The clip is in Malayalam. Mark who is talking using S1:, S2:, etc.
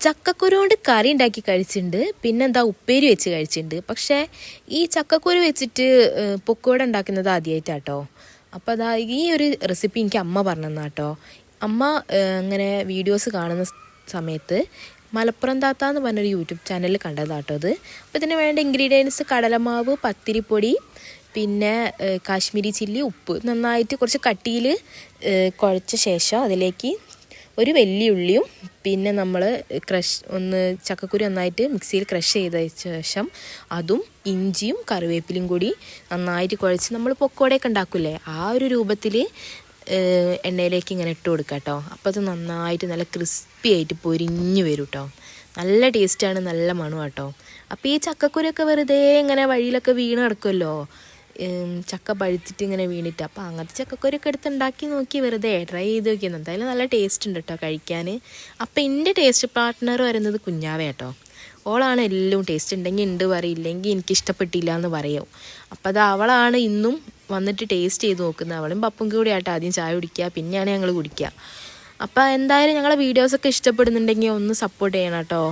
S1: ചക്കക്കുരു കൊണ്ട് കറി ഉണ്ടാക്കി കഴിച്ചിട്ടുണ്ട്, പിന്നെന്താ ഉപ്പേരി വെച്ച് കഴിച്ചിട്ടുണ്ട്. പക്ഷേ ഈ ചക്കക്കുരു വെച്ചിട്ട് പൊക്കോട ഉണ്ടാക്കുന്നത് ആദ്യമായിട്ടാട്ടോ. അപ്പോൾ അതാ ഈ ഒരു റെസിപ്പി എനിക്ക് അമ്മ പറഞ്ഞു തന്നാട്ടോ. അമ്മ ഇങ്ങനെ വീഡിയോസ് കാണുന്ന സമയത്ത് മലപ്പുറം താത്ത എന്ന് പറഞ്ഞൊരു യൂട്യൂബ് ചാനലിൽ കണ്ടതാട്ടോ അത്. അപ്പോൾ ഇതിന് വേണ്ട ഇൻഗ്രീഡിയൻസ് കടലമാവ്, പത്തിരിപ്പൊടി, പിന്നെ കാശ്മീരി ചില്ലി, ഉപ്പ് നന്നായിട്ട് കുറച്ച് കട്ടിയിൽ കുഴച്ച ശേഷം അതിലേക്ക് ഒരു വലിയ ഉള്ളിയും പിന്നെ നമ്മൾ ചക്കക്കുരു നന്നായിട്ട് മിക്സിയിൽ ക്രഷ് ചെയ്ത ശേഷം അതും ഇഞ്ചിയും കറിവേപ്പിലയും കൂടി നന്നായിട്ട് കുഴച്ച് നമ്മൾ പൊക്കോടയൊക്കെ ഉണ്ടാക്കില്ലേ ആ ഒരു രൂപത്തിൽ എണ്ണയിലേക്ക് ഇങ്ങനെ ഇട്ട് കൊടുക്കുക കേട്ടോ. അപ്പോൾ അത് നന്നായിട്ട് നല്ല ക്രിസ്പി ആയിട്ട് പൊരിഞ്ഞ് വരും കേട്ടോ. നല്ല ടേസ്റ്റാണ്, നല്ല മണം കേട്ടോ. അപ്പോൾ ഈ ചക്കക്കുരൊക്കെ വെറുതെ ഇങ്ങനെ വഴിയിലൊക്കെ വീണ് കിടക്കുമല്ലോ, ചക്ക പഴുത്തിട്ട് ഇങ്ങനെ വീണിട്ട്. അപ്പോൾ അങ്ങനത്തെ ചക്കക്കുരൊക്കെ എടുത്ത് ഉണ്ടാക്കി നോക്കി, വെറുതെ ട്രൈ ചെയ്ത് നോക്കിയെന്ന്. എന്തായാലും നല്ല ടേസ്റ്റ് ഉണ്ട് കേട്ടോ കഴിക്കാൻ. അപ്പോൾ എൻ്റെ ടേസ്റ്റ് പാർട്ട്ണർ വരുന്നത് കുഞ്ഞാവ കേട്ടോ. ഓളാണ് എല്ലാം ടേസ്റ്റ് ഉണ്ടെങ്കിൽ ഉണ്ട് പറയും, ഇല്ലെങ്കിൽ എനിക്ക് ഇഷ്ടപ്പെട്ടില്ല എന്ന് പറയും. അപ്പോൾ അത് അവളാണ് ഇന്നും വന്നിട്ട് ടേസ്റ്റ് ചെയ്ത് നോക്കുന്നത്. അവളും പപ്പും കൂടി ആട്ടോ ആദ്യം ചായ കുടിക്കുക, പിന്നെയാണ് ഞങ്ങൾ കുടിക്കുക. അപ്പോൾ എന്തായാലും ഞങ്ങളെ വീഡിയോസൊക്കെ ഇഷ്ടപ്പെടുന്നുണ്ടെങ്കിൽ ഒന്ന് സപ്പോർട്ട് ചെയ്യണം കേട്ടോ.